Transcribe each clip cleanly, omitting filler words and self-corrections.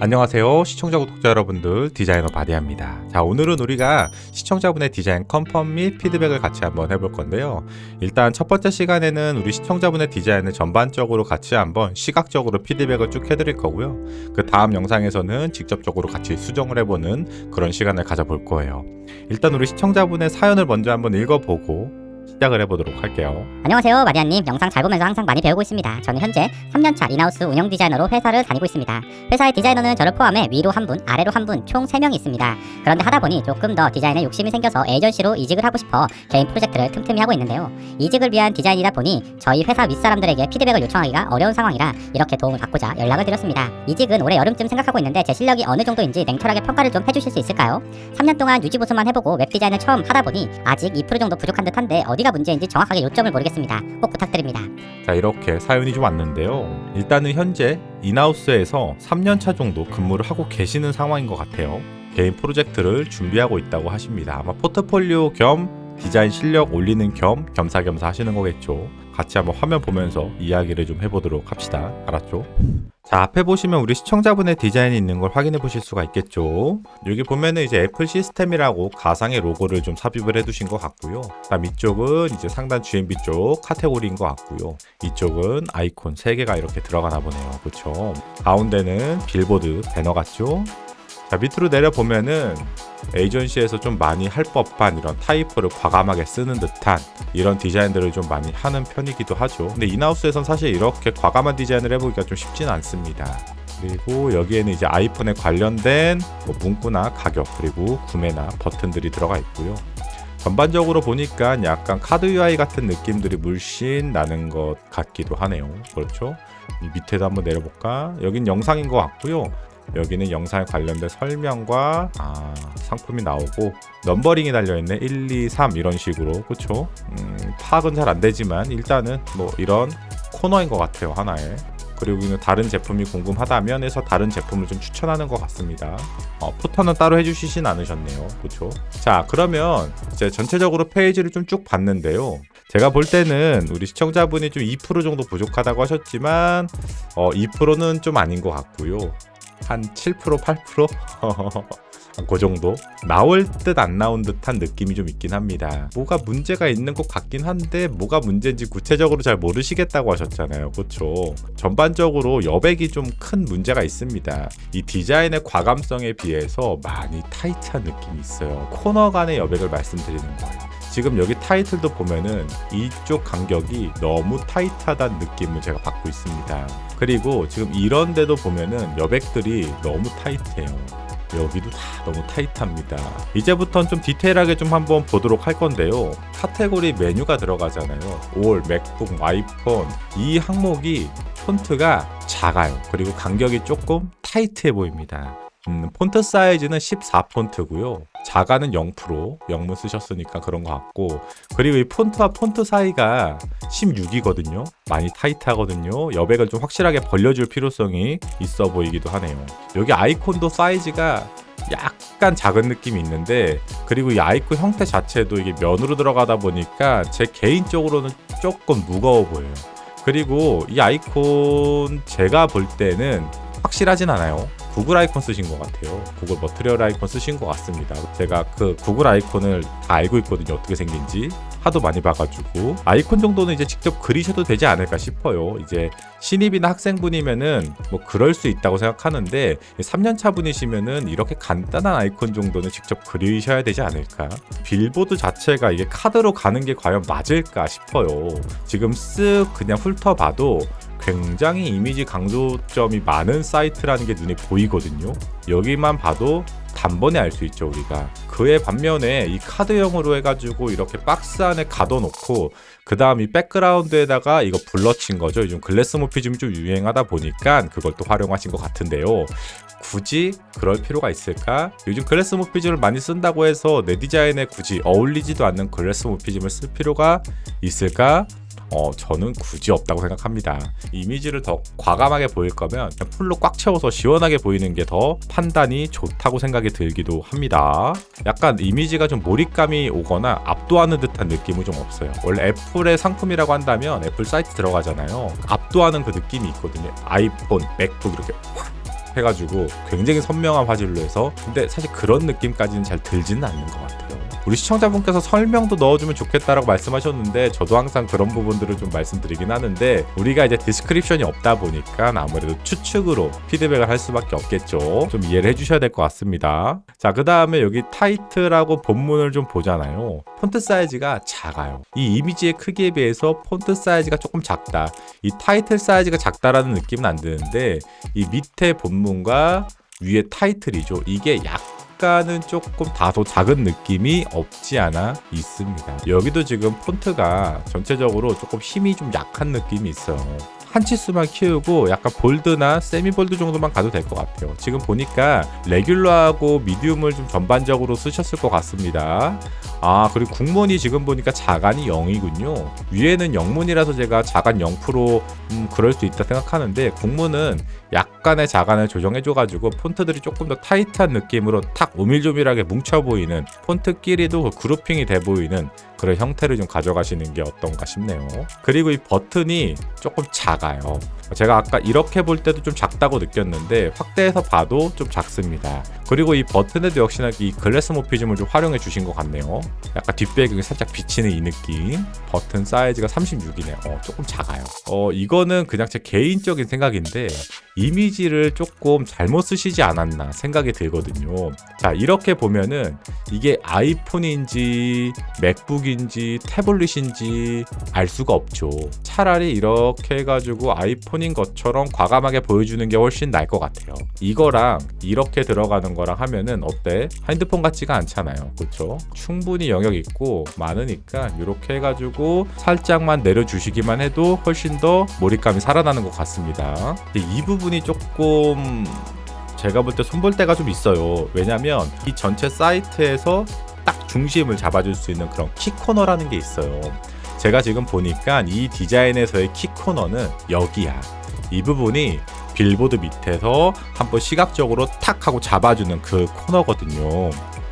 안녕하세요 시청자 구독자 여러분들, 디자이너 바디아입니다. 자, 오늘은 우리가 시청자분의 디자인 컨펌 및 피드백을 같이 한번 해볼 건데요. 일단 첫 번째 시간에는 우리 시청자분의 디자인을 전반적으로 같이 한번 시각적으로 피드백을 쭉 해드릴 거고요. 그 다음 영상에서는 직접적으로 같이 수정을 해보는 그런 시간을 가져볼 거예요. 일단 우리 시청자분의 사연을 먼저 한번 읽어보고 시작을 해보도록 할게요. 안녕하세요 마리아님, 영상 잘 보면서 항상 많이 배우고 있습니다. 저는 현재 3년차 인하우스 운영 디자이너로 회사를 다니고 있습니다. 회사의 디자이너는 저를 포함해 위로 한 분, 아래로 한 분, 총 3명이 있습니다. 그런데 하다보니 조금 더 디자인에 욕심이 생겨서 에이전시로 이직을 하고 싶어 개인 프로젝트를 틈틈이 하고 있는데요. 이직을 위한 디자인이다 보니 저희 회사 윗사람들에게 피드백을 요청하기가 어려운 상황이라 이렇게 도움을 받고자 연락을 드렸습니다. 이직은 올해 여름쯤 생각하고 있는데 제 실력이 어느 정도인지 냉철하게 평가를 좀 해주실 수 있을까요? 3년 동안 유지보수만 해보고 웹디자인을 처음 하다보니 아직 2% 정도 부족한 듯한데 어디가 문제인지 정확하게 요점을 모르겠습니다. 꼭 부탁드립니다. 자, 이렇게 사연이 좀 왔는데요. 일단은 현재 인하우스에서 3년차 정도 근무를 하고 계시는 상황인 것 같아요. 개인 프로젝트를 준비하고 있다고 하십니다. 아마 포트폴리오 겸 디자인 실력 올리는 겸 겸사겸사 하시는 거겠죠. 같이 한번 화면 보면서 이야기를 좀 해보도록 합시다. 알았죠? 자, 앞에 보시면 우리 시청자분의 디자인이 있는 걸 확인해 보실 수가 있겠죠. 여기 보면은 이제 애플 시스템이라고 가상의 로고를 좀 삽입을 해 두신 것 같고요. 그다음 이쪽은 이제 상단 GMB 쪽 카테고리인 것 같고요. 이쪽은 아이콘 3개가 이렇게 들어가나 보네요. 그렇죠? 가운데는 빌보드 배너 같죠? 자, 밑으로 내려보면은 에이전시에서 좀 많이 할 법한 이런 타이프를 과감하게 쓰는 듯한 이런 디자인들을 좀 많이 하는 편이기도 하죠. 근데 인하우스에선 사실 이렇게 과감한 디자인을 해보기가 좀 쉽지는 않습니다. 그리고 여기에는 이제 아이폰에 관련된 문구나 가격, 그리고 구매나 버튼들이 들어가 있고요. 전반적으로 보니까 약간 카드 UI 같은 느낌들이 물씬 나는 것 같기도 하네요. 그렇죠? 이 밑에도 한번 내려볼까? 여긴 영상인 것 같고요. 여기는 영상에 관련된 설명과 상품이 나오고 넘버링이 달려있네. 1, 2, 3 이런 식으로. 그쵸? 파악은 잘 안되지만 일단은 뭐 이런 코너인 것 같아요. 하나에. 그리고 여기는 다른 제품이 궁금하다면 해서 다른 제품을 좀 추천하는 것 같습니다. 푸터는 따로 해주시진 않으셨네요. 그쵸? 자, 그러면 이제 전체적으로 페이지를 좀 쭉 봤는데요. 제가 볼 때는 우리 시청자분이 좀 2% 정도 부족하다고 하셨지만 2%는 좀 아닌 것 같고요. 한 7%, 8%? 그 정도? 나올 듯 안 나온 듯한 느낌이 좀 있긴 합니다. 뭐가 문제가 있는 것 같긴 한데 뭐가 문제인지 구체적으로 잘 모르시겠다고 하셨잖아요. 그렇죠? 전반적으로 여백이 좀 큰 문제가 있습니다. 이 디자인의 과감성에 비해서 많이 타이트한 느낌이 있어요. 코너 간의 여백을 말씀드리는 거예요. 지금 여기 타이틀도 보면은 이쪽 간격이 너무 타이트하다는 느낌을 제가 받고 있습니다. 그리고 지금 이런 데도 보면은 여백들이 너무 타이트해요. 여기도 다 너무 타이트합니다. 이제부터는 좀 디테일하게 좀 한번 보도록 할 건데요. 카테고리 메뉴가 들어가잖아요. 올, 맥북, 아이폰 이 항목이 폰트가 작아요. 그리고 간격이 조금 타이트해 보입니다. 폰트 사이즈는 14폰트고요. 자가는 0%, 영문 쓰셨으니까 그런 것 같고, 그리고 이 폰트와 폰트 사이가 16이거든요. 많이 타이트하거든요. 여백을 좀 확실하게 벌려줄 필요성이 있어 보이기도 하네요. 여기 아이콘도 사이즈가 약간 작은 느낌이 있는데, 그리고 이 아이콘 형태 자체도 이게 면으로 들어가다 보니까 제 개인적으로는 조금 무거워 보여요. 그리고 이 아이콘 제가 볼 때는 확실하진 않아요. 구글 아이콘 쓰신 것 같아요. 구글 머트리얼 아이콘 쓰신 것 같습니다. 제가 그 구글 아이콘을 다 알고 있거든요. 어떻게 생긴지 하도 많이 봐가지고 아이콘 정도는 이제 직접 그리셔도 되지 않을까 싶어요. 이제 신입이나 학생분이면은 뭐 그럴 수 있다고 생각하는데 3년차 분이시면은 이렇게 간단한 아이콘 정도는 직접 그리셔야 되지 않을까. 빌보드 자체가 이게 카드로 가는 게 과연 맞을까 싶어요. 지금 쓱 그냥 훑어봐도 굉장히 이미지 강조점이 많은 사이트라는 게 눈에 보이거든요. 여기만 봐도 단번에 알 수 있죠, 우리가. 그에 반면에 이 카드형으로 해가지고 이렇게 박스 안에 가둬놓고 그 다음 이 백그라운드에다가 이거 블러친 거죠. 요즘 글래스 모피즘이 좀 유행하다 보니까 그걸 또 활용하신 것 같은데요. 굳이 그럴 필요가 있을까? 요즘 글래스 모피즘을 많이 쓴다고 해서 내 디자인에 굳이 어울리지도 않는 글래스 모피즘을 쓸 필요가 있을까? 저는 굳이 없다고 생각합니다. 이미지를 더 과감하게 보일 거면 그냥 풀로 꽉 채워서 시원하게 보이는 게 더 판단이 좋다고 생각이 들기도 합니다. 약간 이미지가 좀 몰입감이 오거나 압도하는 듯한 느낌은 좀 없어요. 원래 애플의 상품이라고 한다면 애플 사이트 들어가잖아요. 압도하는 그 느낌이 있거든요. 아이폰, 맥북 이렇게 확 해가지고 굉장히 선명한 화질로 해서, 근데 사실 그런 느낌까지는 잘 들지는 않는 것 같아요. 우리 시청자분께서 설명도 넣어주면 좋겠다라고 말씀하셨는데 저도 항상 그런 부분들을 좀 말씀드리긴 하는데, 우리가 이제 디스크립션이 없다 보니까 아무래도 추측으로 피드백을 할 수밖에 없겠죠. 좀 이해를 해주셔야 될 것 같습니다. 자, 그 다음에 여기 타이틀하고 본문을 좀 보잖아요. 폰트 사이즈가 작아요. 이 이미지의 크기에 비해서 폰트 사이즈가 조금 작다. 이 타이틀 사이즈가 작다라는 느낌은 안 드는데, 이 밑에 본문과 위에 타이틀이죠. 이게 약간은 조금 다소 작은 느낌이 없지 않아 있습니다. 여기도 지금 폰트가 전체적으로 조금 힘이 좀 약한 느낌이 있어요. 한 치수만 키우고 약간 볼드나 세미 볼드 정도만 가도 될 것 같아요. 지금 보니까 레귤러하고 미디움을 좀 전반적으로 쓰셨을 것 같습니다. 아, 그리고 국문이 지금 보니까 자간이 0이군요. 위에는 영문이라서 제가 자간 0% 그럴 수 있다 생각하는데, 국문은 약간의 자간을 조정해줘가지고 폰트들이 조금 더 타이트한 느낌으로 탁 오밀조밀하게 뭉쳐 보이는, 폰트끼리도 그루핑이 돼 보이는 그런 형태를 좀 가져가시는 게 어떤가 싶네요. 그리고 이 버튼이 조금 작아요. 제가 아까 이렇게 볼 때도 좀 작다고 느꼈는데 확대해서 봐도 좀 작습니다. 그리고 이 버튼에도 역시나 이 글래스 모피즘을 좀 활용해 주신 것 같네요. 약간 뒷배경이 살짝 비치는 이 느낌. 버튼 사이즈가 36이네. 조금 작아요. 이거는 그냥 제 개인적인 생각인데 이미지를 조금 잘못 쓰시지 않았나 생각이 들거든요. 자, 이렇게 보면은 이게 아이폰인지 맥북인지 태블릿인지 알 수가 없죠. 차라리 이렇게 해가지고 아이폰인 것처럼 과감하게 보여주는 게 훨씬 나을 것 같아요. 이거랑 이렇게 들어가는 거랑 하면은 어때? 핸드폰 같지가 않잖아요. 그렇죠? 충분히 영역 있고 많으니까 이렇게 해가지고 살짝만 내려주시기만 해도 훨씬 더 몰입감이 살아나는 것 같습니다. 근데 이 부분이 조금 제가 볼 때 손볼 때가 좀 있어요. 왜냐면 이 전체 사이트에서 딱 중심을 잡아줄 수 있는 그런 키 코너라는 게 있어요. 제가 지금 보니까 이 디자인에서의 키 코너는 여기야. 이 부분이 빌보드 밑에서 한번 시각적으로 탁 하고 잡아주는 그 코너거든요.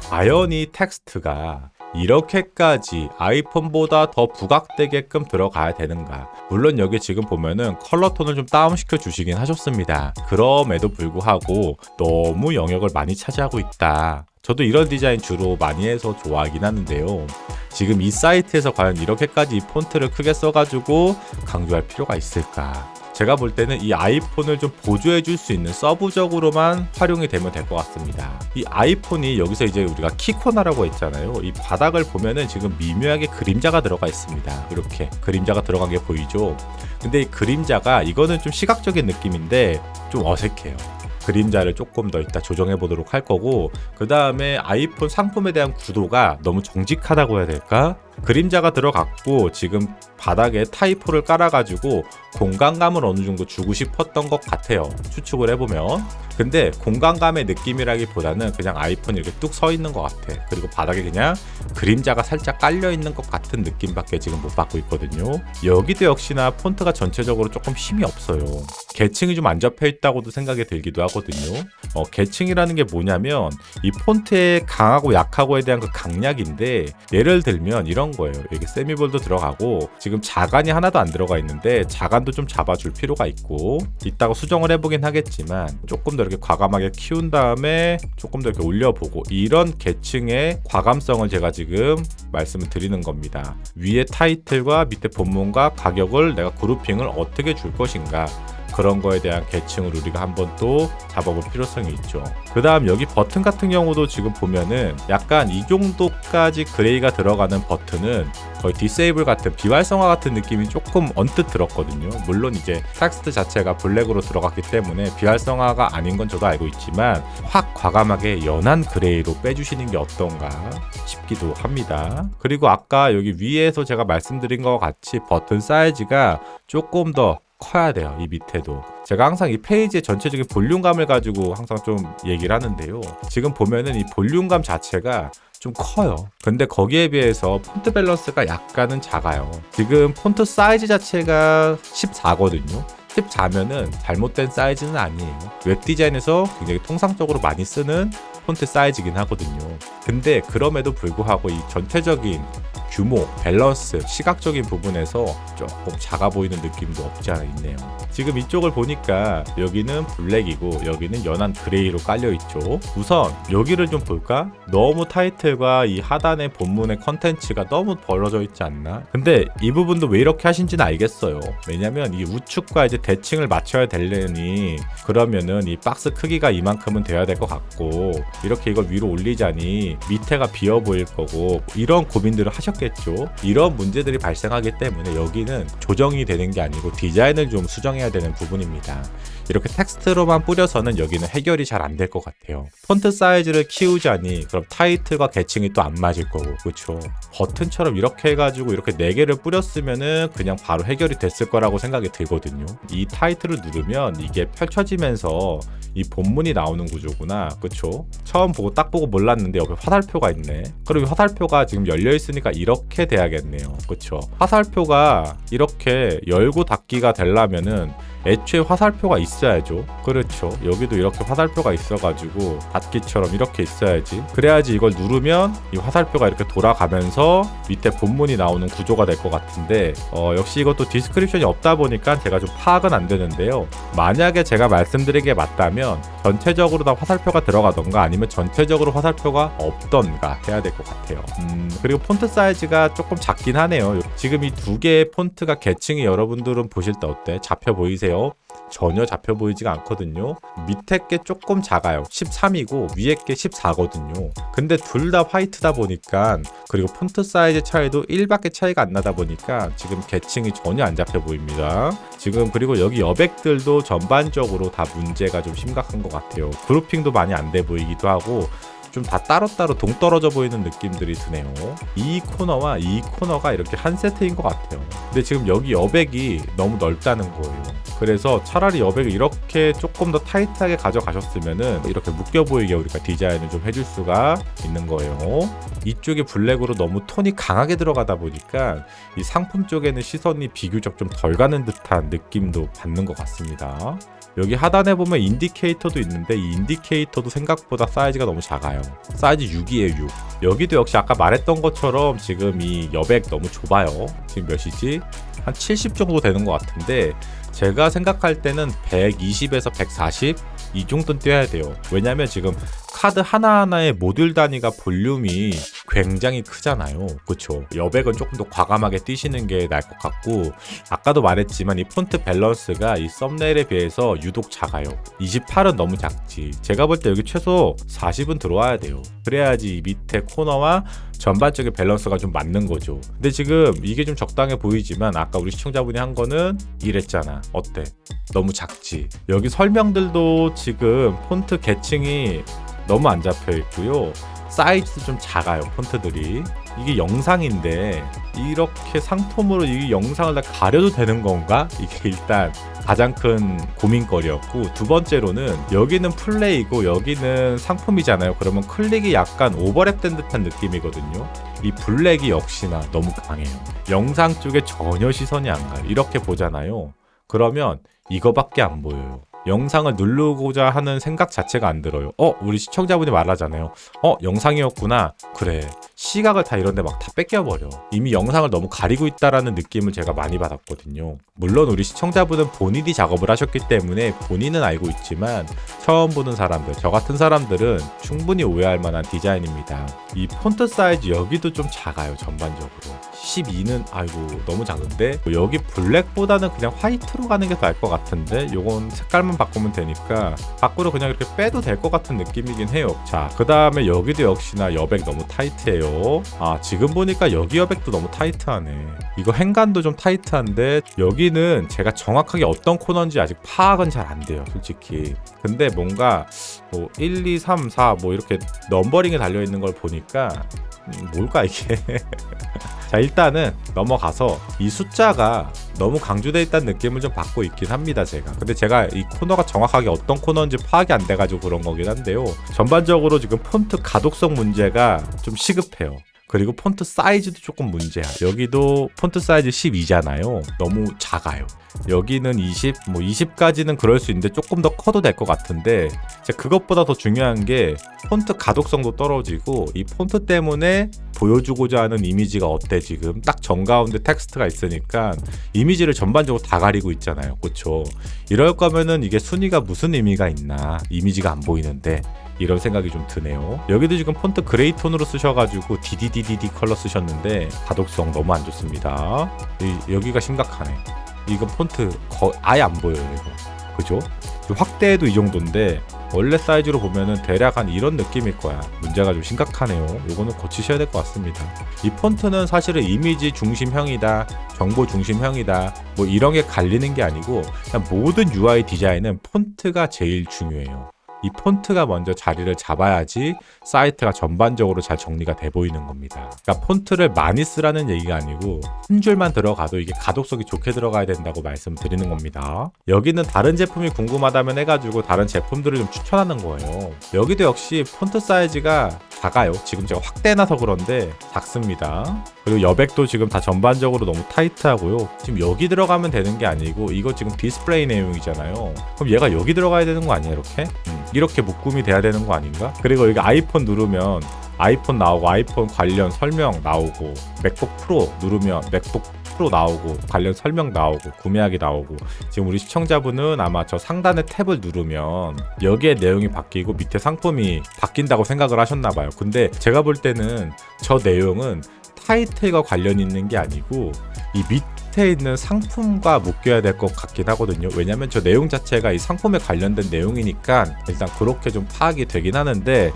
과연 이 텍스트가 이렇게까지 아이폰보다 더 부각되게끔 들어가야 되는가? 물론 여기 지금 보면은 컬러 톤을 좀 다운시켜 주시긴 하셨습니다. 그럼에도 불구하고 너무 영역을 많이 차지하고 있다. 저도 이런 디자인 주로 많이 해서 좋아하긴 하는데요. 지금 이 사이트에서 과연 이렇게까지 이 폰트를 크게 써가지고 강조할 필요가 있을까? 제가 볼 때는 이 아이폰을 좀 보조해 줄 수 있는 서브적으로만 활용이 되면 될 것 같습니다. 이 아이폰이 여기서 이제 우리가 키 코너라고 했잖아요. 이 바닥을 보면은 지금 미묘하게 그림자가 들어가 있습니다. 이렇게 그림자가 들어간 게 보이죠? 근데 이 그림자가, 이거는 좀 시각적인 느낌인데 좀 어색해요. 그림자를 조금 더 이따 조정해 보도록 할 거고, 그 다음에 아이폰 상품에 대한 구도가 너무 정직하다고 해야 될까? 그림자가 들어갔고 지금 바닥에 타이포를 깔아가지고 공간감을 어느 정도 주고 싶었던 것 같아요. 추측을 해보면. 근데 공간감의 느낌이라기보다는 그냥 아이폰이 이렇게 뚝 서 있는 것 같아. 그리고 바닥에 그냥 그림자가 살짝 깔려 있는 것 같은 느낌밖에 지금 못 받고 있거든요. 여기도 역시나 폰트가 전체적으로 조금 힘이 없어요. 계층이 좀 안 잡혀 있다고도 생각이 들기도 하거든요. 계층이라는 게 뭐냐면 이 폰트의 강하고 약하고에 대한 그 강약인데, 예를 들면 이런 거예요. 여기 세미볼도 들어가고 지금 자간이 하나도 안 들어가 있는데 자간도 좀 잡아줄 필요가 있고, 이따가 수정을 해보긴 하겠지만 조금 더 이렇게 과감하게 키운 다음에 조금 더 이렇게 올려보고, 이런 계층의 과감성을 제가 지금 말씀을 드리는 겁니다. 위에 타이틀과 밑에 본문과 가격을 내가 그룹핑을 어떻게 줄 것인가, 그런 거에 대한 계층을 우리가 한번 또 잡아볼 필요성이 있죠. 그 다음 여기 버튼 같은 경우도 지금 보면은 약간 이 정도까지 그레이가 들어가는 버튼은 거의 디세이블 같은, 비활성화 같은 느낌이 조금 언뜻 들었거든요. 물론 이제 텍스트 자체가 블랙으로 들어갔기 때문에 비활성화가 아닌 건 저도 알고 있지만 확 과감하게 연한 그레이로 빼주시는 게 어떤가 싶기도 합니다. 그리고 아까 여기 위에서 제가 말씀드린 것 같이 버튼 사이즈가 조금 더 커야 돼요. 이 밑에도. 제가 항상 이 페이지의 전체적인 볼륨감을 가지고 항상 좀 얘기를 하는데요. 지금 보면은 이 볼륨감 자체가 좀 커요. 근데 거기에 비해서 폰트 밸런스가 약간은 작아요. 지금 폰트 사이즈 자체가 14거든요. 14면은 잘못된 사이즈는 아니에요. 웹 디자인에서 굉장히 통상적으로 많이 쓰는 폰트 사이즈긴 하거든요. 근데 그럼에도 불구하고 이 전체적인 규모, 밸런스, 시각적인 부분에서 조금 작아 보이는 느낌도 없지 않아 있네요. 지금 이쪽을 보니까 여기는 블랙이고 여기는 연한 그레이로 깔려 있죠. 우선 여기를 좀 볼까? 너무 타이틀과 이 하단의 본문의 컨텐츠가 너무 벌어져 있지 않나? 근데 이 부분도 왜 이렇게 하신지는 알겠어요. 왜냐면 이 우측과 이제 대칭을 맞춰야 되려니 그러면은 이 박스 크기가 이만큼은 돼야 될 것 같고 이렇게 이걸 위로 올리자니 밑에가 비어 보일 거고 이런 고민들을 하셨겠죠. 이런 문제들이 발생하기 때문에 여기는 조정이 되는 게 아니고 디자인을 좀 수정해야 되는 부분입니다. 이렇게 텍스트로만 뿌려서는 여기는 해결이 잘 안 될 것 같아요. 폰트 사이즈를 키우자니 그럼 타이틀과 계층이 또 안 맞을 거고, 그렇죠? 버튼처럼 이렇게 해가지고 이렇게 4개를 뿌렸으면은 그냥 바로 해결이 됐을 거라고 생각이 들거든요. 이 타이틀을 누르면 이게 펼쳐지면서 이 본문이 나오는 구조구나, 그쵸? 처음 보고 딱 보고 몰랐는데 옆에 화살표가 있네. 그럼 이 화살표가 지금 열려 있으니까 이렇게 돼야겠네요, 그쵸? 화살표가 이렇게 열고 닫기가 되려면은 애초에 화살표가 있어야죠. 그렇죠. 여기도 이렇게 화살표가 있어가지고 닫기처럼 이렇게 있어야지. 그래야지 이걸 누르면 이 화살표가 이렇게 돌아가면서 밑에 본문이 나오는 구조가 될 것 같은데 역시 이것도 디스크립션이 없다 보니까 제가 좀 파악은 안 되는데요. 만약에 제가 말씀드리기에 맞다면 전체적으로 다 화살표가 들어가던가 아니면 전체적으로 화살표가 없던가 해야 될 것 같아요. 그리고 폰트 사이즈가 조금 작긴 하네요. 지금 이 두 개의 폰트가 계층이 여러분들은 보실 때 어때? 잡혀 보이세요? 전혀 잡혀 보이지가 않거든요. 밑에 게 조금 작아요. 13이고 위에 게 14거든요. 근데 둘 다 화이트다 보니까 그리고 폰트 사이즈 차이도 1밖에 차이가 안 나다 보니까 지금 계층이 전혀 안 잡혀 보입니다. 지금 그리고 여기 여백들도 전반적으로 다 문제가 좀 심각한 것 같아요. 그룹핑도 많이 안 돼 보이기도 하고 좀 다 따로따로 동떨어져 보이는 느낌들이 드네요. 이 코너와 이 코너가 이렇게 한 세트인 것 같아요. 근데 지금 여기 여백이 너무 넓다는 거예요. 그래서 차라리 여백을 이렇게 조금 더 타이트하게 가져가셨으면은 이렇게 묶여 보이게 우리가 디자인을 좀 해줄 수가 있는 거예요. 이쪽이 블랙으로 너무 톤이 강하게 들어가다 보니까 이 상품 쪽에는 시선이 비교적 좀 덜 가는 듯한 느낌도 받는 것 같습니다. 여기 하단에 보면 인디케이터도 있는데 이 인디케이터도 생각보다 사이즈가 너무 작아요. 사이즈 6이에요, 6. 여기도 역시 아까 말했던 것처럼 지금 이 여백 너무 좁아요. 지금 몇이지? 한 70 정도 되는 것 같은데 제가 생각할 때는 120에서 140 이 정도는 띄어야 돼요. 왜냐면 지금 카드 하나하나의 모듈 단위가 볼륨이 굉장히 크잖아요. 그쵸? 여백은 조금 더 과감하게 띄시는 게 나을 것 같고 아까도 말했지만 이 폰트 밸런스가 이 썸네일에 비해서 유독 작아요. 28은 너무 작지. 제가 볼 때 여기 최소 40은 들어와야 돼요. 그래야지 이 밑에 코너와 전반적인 밸런스가 좀 맞는 거죠. 근데 지금 이게 좀 적당해 보이지만 아까 우리 시청자분이 한 거는 이랬잖아. 어때? 너무 작지. 여기 설명들도 지금 폰트 계층이 너무 안 잡혀 있고요. 사이즈도 좀 작아요, 폰트들이. 이게 영상인데 이렇게 상품으로 이 영상을 다 가려도 되는 건가? 이게 일단 가장 큰 고민거리였고, 두 번째로는 여기는 플레이고 여기는 상품이잖아요. 그러면 클릭이 약간 오버랩된 듯한 느낌이거든요. 이 블랙이 역시나 너무 강해요. 영상 쪽에 전혀 시선이 안 가요. 이렇게 보잖아요. 그러면 이거밖에 안 보여요. 영상을 누르고자 하는 생각 자체가 안 들어요. 우리 시청자분이 말하잖아요. 영상이었구나. 그래. 시각을 다 이런데 막 다 뺏겨버려. 이미 영상을 너무 가리고 있다라는 느낌을 제가 많이 받았거든요. 물론 우리 시청자분은 본인이 작업을 하셨기 때문에 본인은 알고 있지만 처음 보는 사람들, 저 같은 사람들은 충분히 오해할 만한 디자인입니다. 이 폰트 사이즈 여기도 좀 작아요, 전반적으로. 12는 아이고 너무 작은데 여기 블랙보다는 그냥 화이트로 가는 게 더 나을 것 같은데 요건 색깔만 바꾸면 되니까 밖으로 그냥 이렇게 빼도 될 것 같은 느낌이긴 해요. 자, 그 다음에 여기도 역시나 여백 너무 타이트해요. 지금 보니까 여기 여백도 너무 타이트하네. 이거 행간도 좀 타이트한데 여기는 제가 정확하게 어떤 코너인지 아직 파악은 잘 안 돼요, 솔직히. 근데 뭔가 뭐 1, 2, 3, 4 뭐 이렇게 넘버링에 달려있는 걸 보니까 뭘까 이게. 자, 일단은 넘어가서 이 숫자가 너무 강조되어 있다는 느낌을 좀 받고 있긴 합니다, 제가. 근데 제가 이 코너가 정확하게 어떤 코너인지 파악이 안 돼가지고 그런 거긴 한데요. 전반적으로 지금 폰트 가독성 문제가 좀 시급해요. 그리고 폰트 사이즈도 조금 문제야. 여기도 폰트 사이즈 12잖아요. 너무 작아요. 여기는 20, 뭐 20까지는 그럴 수 있는데 조금 더 커도 될 것 같은데 그것보다 더 중요한 게 폰트 가독성도 떨어지고 이 폰트 때문에 보여주고자 하는 이미지가 어때 지금 딱 정가운데 텍스트가 있으니까 이미지를 전반적으로 다 가리고 있잖아요. 그쵸? 이럴 거면은 이게 순위가 무슨 의미가 있나 이미지가 안 보이는데 이런 생각이 좀 드네요. 여기도 지금 폰트 그레이 톤으로 쓰셔가지고 DDDDD 컬러 쓰셨는데 가독성 너무 안 좋습니다. 여기가 심각하네. 이거 폰트 아예 안 보여요 이거. 그죠? 확대해도 이 정도인데 원래 사이즈로 보면은 대략 한 이런 느낌일 거야. 문제가 좀 심각하네요. 이거는 고치셔야 될 것 같습니다. 이 폰트는 사실은 이미지 중심형이다, 정보 중심형이다, 뭐 이런 게 갈리는 게 아니고 그냥 모든 UI 디자인은 폰트가 제일 중요해요. 이 폰트가 먼저 자리를 잡아야지 사이트가 전반적으로 잘 정리가 돼 보이는 겁니다. 그러니까 폰트를 많이 쓰라는 얘기가 아니고 한 줄만 들어가도 이게 가독성이 좋게 들어가야 된다고 말씀드리는 겁니다. 여기는 다른 제품이 궁금하다면 해가지고 다른 제품들을 좀 추천하는 거예요. 여기도 역시 폰트 사이즈가 작아요. 지금 제가 확대해놔서 그런데 작습니다. 그리고 여백도 지금 다 전반적으로 너무 타이트하고요. 지금 여기 들어가면 되는 게 아니고 이거 지금 디스플레이 내용이잖아요. 그럼 얘가 여기 들어가야 되는 거 아니야 이렇게? 이렇게 묶음이 돼야 되는 거 아닌가? 그리고 여기 아이폰 누르면 아이폰 나오고 아이폰 관련 설명 나오고 맥북 프로 누르면 맥북 프로 나오고 관련 설명 나오고 구매하기 나오고 지금 우리 시청자분은 아마 저 상단의 탭을 누르면 여기에 내용이 바뀌고 밑에 상품이 바뀐다고 생각을 하셨나봐요. 근데 제가 볼 때는 저 내용은 타이틀과 관련 있는 게 아니고 이 밑에 있는 상품과 묶여야 될 것 같긴 하거든요. 왜냐면 저 내용 자체가 이 상품에 관련된 내용이니까 일단 그렇게 좀 파악이 되긴 하는데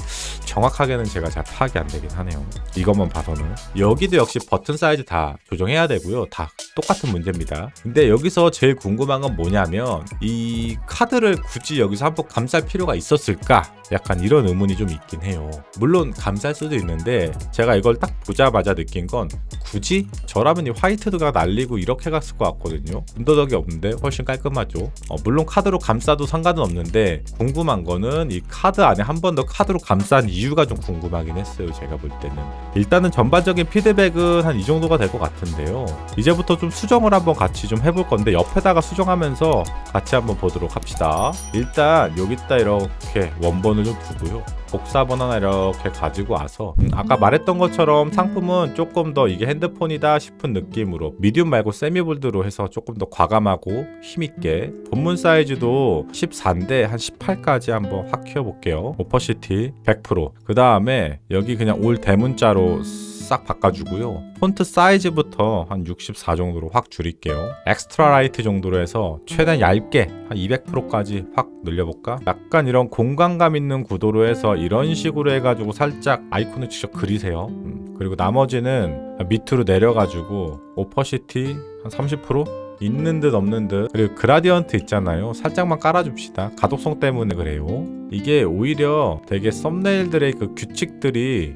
정확하게는 제가 잘 파악이 안 되긴 하네요. 이것만 봐서는. 여기도 역시 버튼 사이즈 다 조정해야 되고요. 다 똑같은 문제입니다. 근데 여기서 제일 궁금한 건 뭐냐면 이 카드를 굳이 여기서 한번 감쌀 필요가 있었을까? 약간 이런 의문이 좀 있긴 해요. 물론 감쌀 수도 있는데 제가 이걸 딱 보자마자 느낀 건 굳이 저라면 이 화이트드가 날리고 이렇게 갔을 것 같거든요. 군더더기 없는데 훨씬 깔끔하죠. 물론 카드로 감싸도 상관은 없는데 궁금한 거는 이 카드 안에 한 번 더 카드로 감싼 이유가 좀 궁금하긴 했어요. 제가 볼 때는 일단은 전반적인 피드백은 한 이 정도가 될 것 같은데요. 이제부터 좀 수정을 한번 같이 좀 해볼 건데 옆에다가 수정하면서 같이 한번 보도록 합시다. 일단 여기다 이렇게 원본을 좀 두고요. 복사본 하나 이렇게 가지고 와서 아까 말했던 것처럼 상품은 조금 더 이게 핸드폰이다 싶은 느낌으로 미디움 말고 세미볼드로 해서 조금 더 과감하고 힘있게 본문 사이즈도 14인데 한 18까지 한번 확 키워볼게요. 오퍼시티 100%. 그 다음에 여기 그냥 올 대문자로 싹 바꿔주고요. 폰트 사이즈부터 한 64 정도로 확 줄일게요. 엑스트라 라이트 정도로 해서 최대한 얇게 한 200%까지 확 늘려볼까? 약간 이런 공간감 있는 구도로 해서 이런 식으로 해가지고 살짝 아이콘을 직접 그리세요. 그리고 나머지는 밑으로 내려가지고 오퍼시티 한 30%? 있는 듯 없는 듯. 그리고 그라디언트 있잖아요. 살짝만 깔아줍시다. 가독성 때문에 그래요. 이게 오히려 되게 썸네일들의 그 규칙들이